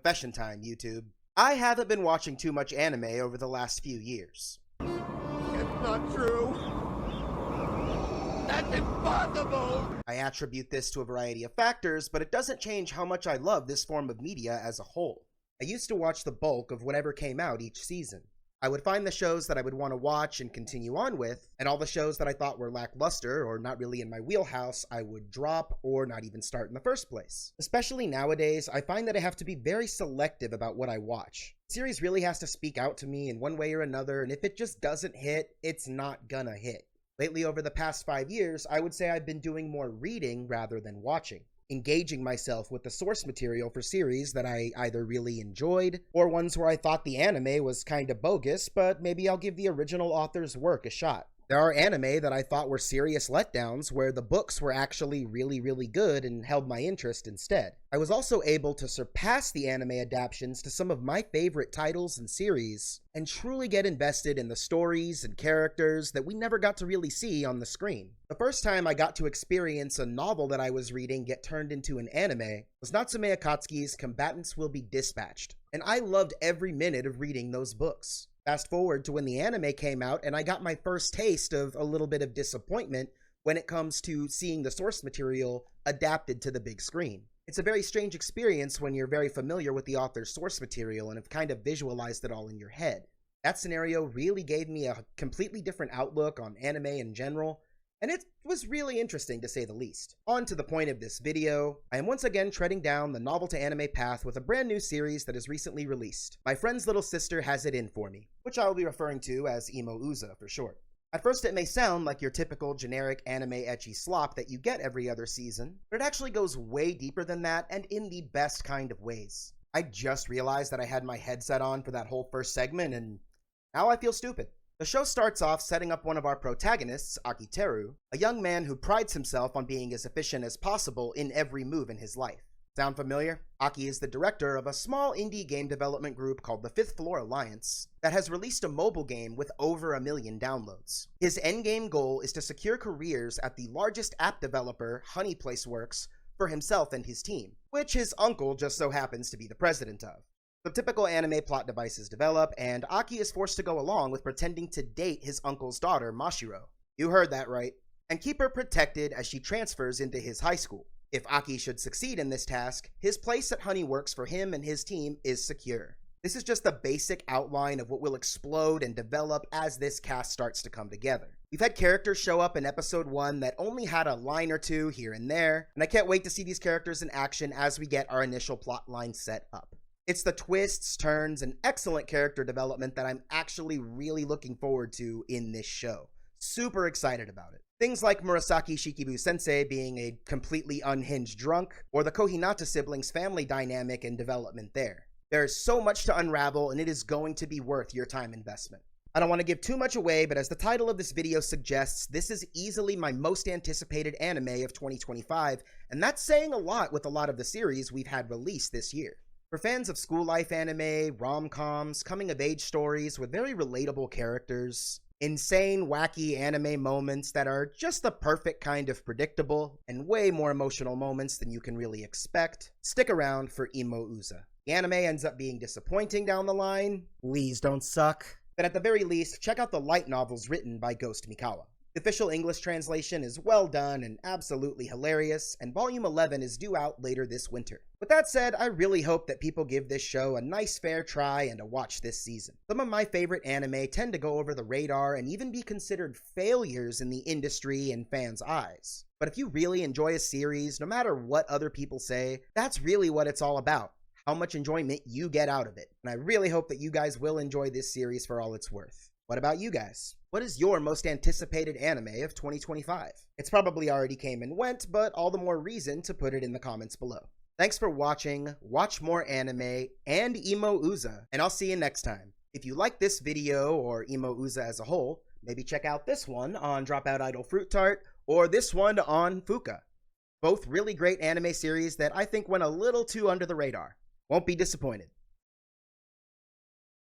Confession time, YouTube. I haven't been watching too much anime over the last few years. It's not true. That's impossible! I attribute this to a variety of factors, but it doesn't change how much I love this form of media as a whole. I used to watch the bulk of whatever came out each season. I would find the shows that I would want to watch and continue on with, and all the shows that I thought were lackluster or not really in my wheelhouse, I would drop or not even start in the first place. Especially nowadays, I find that I have to be very selective about what I watch. The series really has to speak out to me in one way or another, and if it just doesn't hit, it's not gonna hit. Lately, over the past 5 years, I would say I've been doing more reading rather than watching, engaging myself with the source material for series that I either really enjoyed, or ones where I thought the anime was kinda bogus, but maybe I'll give the original author's work a shot. There are anime that I thought were serious letdowns where the books were actually really good and held my interest instead. I was also able to surpass the anime adaptations to some of my favorite titles and series, and truly get invested in the stories and characters that we never got to really see on the screen. The first time I got to experience a novel that I was reading get turned into an anime was Natsume Akatsuki's Combatants Will Be Dispatched, and I loved every minute of reading those books. Fast forward to when the anime came out and I got my first taste of a little bit of disappointment when it comes to seeing the source material adapted to the big screen. It's a very strange experience when you're very familiar with the author's source material and have kind of visualized it all in your head. That scenario really gave me a completely different outlook on anime in general, and it was really interesting to say the least. On to the point of this video, I am once again treading down the novel to anime path with a brand new series that is recently released. My friend's little sister has it in for me, which I will be referring to as Imo Uza for short. At first it may sound like your typical generic anime ecchi slop that you get every other season, but it actually goes way deeper than that and in the best kind of ways. I just realized that I had my headset on for that whole first segment and now I feel stupid. The show starts off setting up one of our protagonists, Akiteru, a young man who prides himself on being as efficient as possible in every move in his life. Sound familiar? Aki is the director of a small indie game development group called the Fifth Floor Alliance that has released a mobile game with over 1 million downloads. His endgame goal is to secure careers at the largest app developer, Honeyplace Works, for himself and his team, which his uncle just so happens to be the president of. The typical anime plot devices develop, and Aki is forced to go along with pretending to date his uncle's daughter, Mashiro. You heard that right. And keep her protected as she transfers into his high school. If Aki should succeed in this task, his place at Honeyworks for him and his team is secure. This is just the basic outline of what will explode and develop as this cast starts to come together. We've had characters show up in episode 1 that only had a line or two here and there, and I can't wait to see these characters in action as we get our initial plot line set up. It's the twists, turns, and excellent character development that I'm actually really looking forward to in this show. Super excited about it. Things like Murasaki Shikibu-sensei being a completely unhinged drunk, or the Kohinata siblings' family dynamic and development there. There's so much to unravel, and it is going to be worth your time investment. I don't want to give too much away, but as the title of this video suggests, this is easily my most anticipated anime of 2025, and that's saying a lot with a lot of the series we've had released this year. For fans of school life anime, rom-coms, coming-of-age stories with very relatable characters, insane, wacky anime moments that are just the perfect kind of predictable, and way more emotional moments than you can really expect, stick around for Imo Uza. The anime ends up being disappointing down the line, please don't suck, but at the very least, check out the light novels written by Ghost Mikawa. The official English translation is well done and absolutely hilarious, and Volume 11 is due out later this winter. With that said, I really hope that people give this show a nice fair try and a watch this season. Some of my favorite anime tend to go over the radar and even be considered failures in the industry and fans' eyes. But if you really enjoy a series, no matter what other people say, that's really what it's all about. How much enjoyment you get out of it. And I really hope that you guys will enjoy this series for all it's worth. What about you guys? What is your most anticipated anime of 2025? It's probably already came and went, but all the more reason to put it in the comments below. Thanks for watching, watch more anime, and Imo Uza, and I'll see you next time. If you like this video, or Imo Uza as a whole, maybe check out this one on Dropout Idol Fruit Tart, or this one on Fuka. Both really great anime series that I think went a little too under the radar. Won't be disappointed.